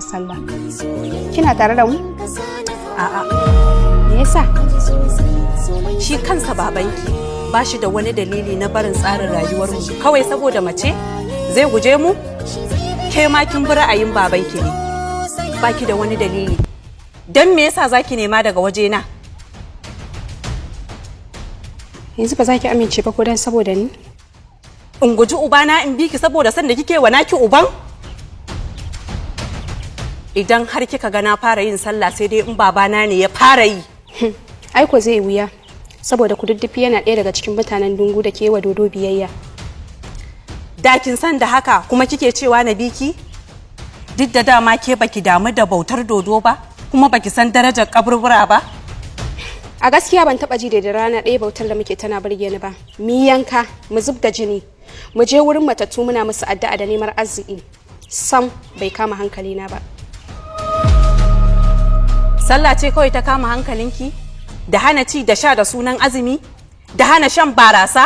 sallah. Kina tare da mu? A'a. Me yasa? Shi kansa babanki ba shi da wani dalili na barin tsarin rayuwarmu kawai saboda mace zai guje mu? Ke ma kin bi ra'ayin babanki ne. Baki da wani dalili. Dan me yasa zaki nema daga wajena? Yanzu ba za ki amince ba ko dan saboda ni? In guji ubana in biki saboda san da kike wa naki uban? Idan har kika ga na fara yin sallah sai dai in babana ne ya fara yi. Ai ko zai wuya saboda kududdufi yana ɗaya daga cikin mutanen dungu da ke wa dodo biyayya. Da kin san da haka kuma kike cewa na biki? Duk da dama ke baki damu da bautar dodo ba kuma baki san darajar kaburbura ba? A gaskiya ban taba ji da rana ɗaya bautar da muke tana burge ni ba. Mi yanka, mu zub da jini, mu je wurin matattu muna musu addu'a da neman arziki. Sam bai kama hankalina ba. Sallah ce kawai ta kama hankalinki? Da hana ci da sha da sunan azumi? Da hana shan barasa?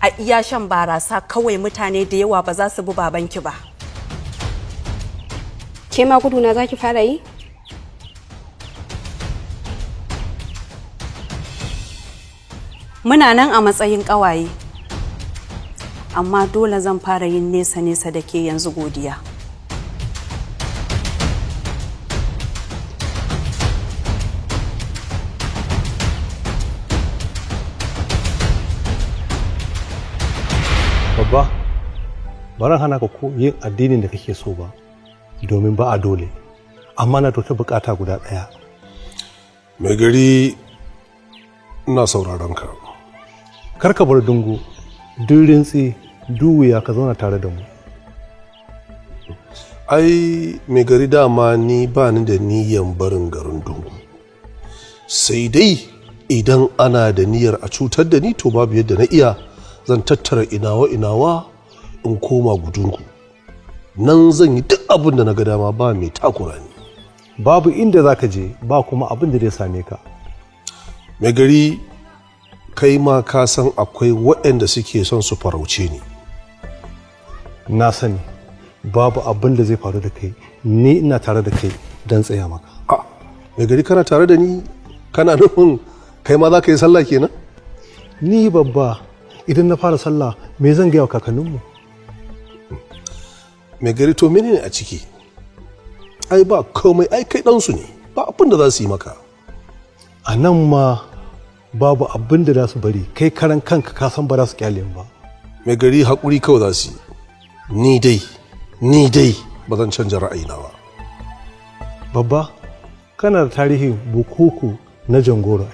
A iya shan barasa kawai mutane da yawa ba za su bi babanki ba. Ke ma guduna za ki fara yi? Muna nan a matsayin ƙawaye. Amma dole zan fara yin nesa-nesa da ke yanzu godiya. Babba, baran hana ka yin addinin da kake so ba, domin ba a dole, amma na ta bukata guda ɗaya. Mai gari ina sauraron ka. Kar ka bar dungu, duk rintsi, duwuya ka zauna tare da mu. Ai, mai gari dama ni ba ni da niyyar barin garin dungu. Sai dai idan ana da niyyar a cutar da ni to babu yadda na iya. Zan tattara inawa in koma gudunku. Nan zan yi duk abin da na ga dama ba mai takura ni. Babu inda za ka je ba kuma abin da zai same ka. Mai gari kai ma ka san akwai waɗanda suke son su farauce ni. Na sani babu abin da zai faru da kai, ni ina tare da kai don tsaya maka. Mai gari kana tare da ni, kana nufin kai ma za ka yi sallah kenan? Ni babba, idan na fara sallah me zan gaya wa kakanninmu? Mai gari to menene a ciki? Ai ba komai, ai kai ɗansu ne, ba abin da za su yi maka. A nan ma babu abin da za su bari, kai karan kanka ka san ba za su kyale ba. Mai gari haƙuri kawai za su yi. Ni dai ba zan canja ra'ayina ba. Babba, kana da tarihin bukuku na Jangoro.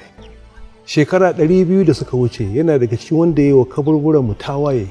Shekara 200 da suka wuce yana daga cikin wanda ya yi wa kaburburan mu tawaye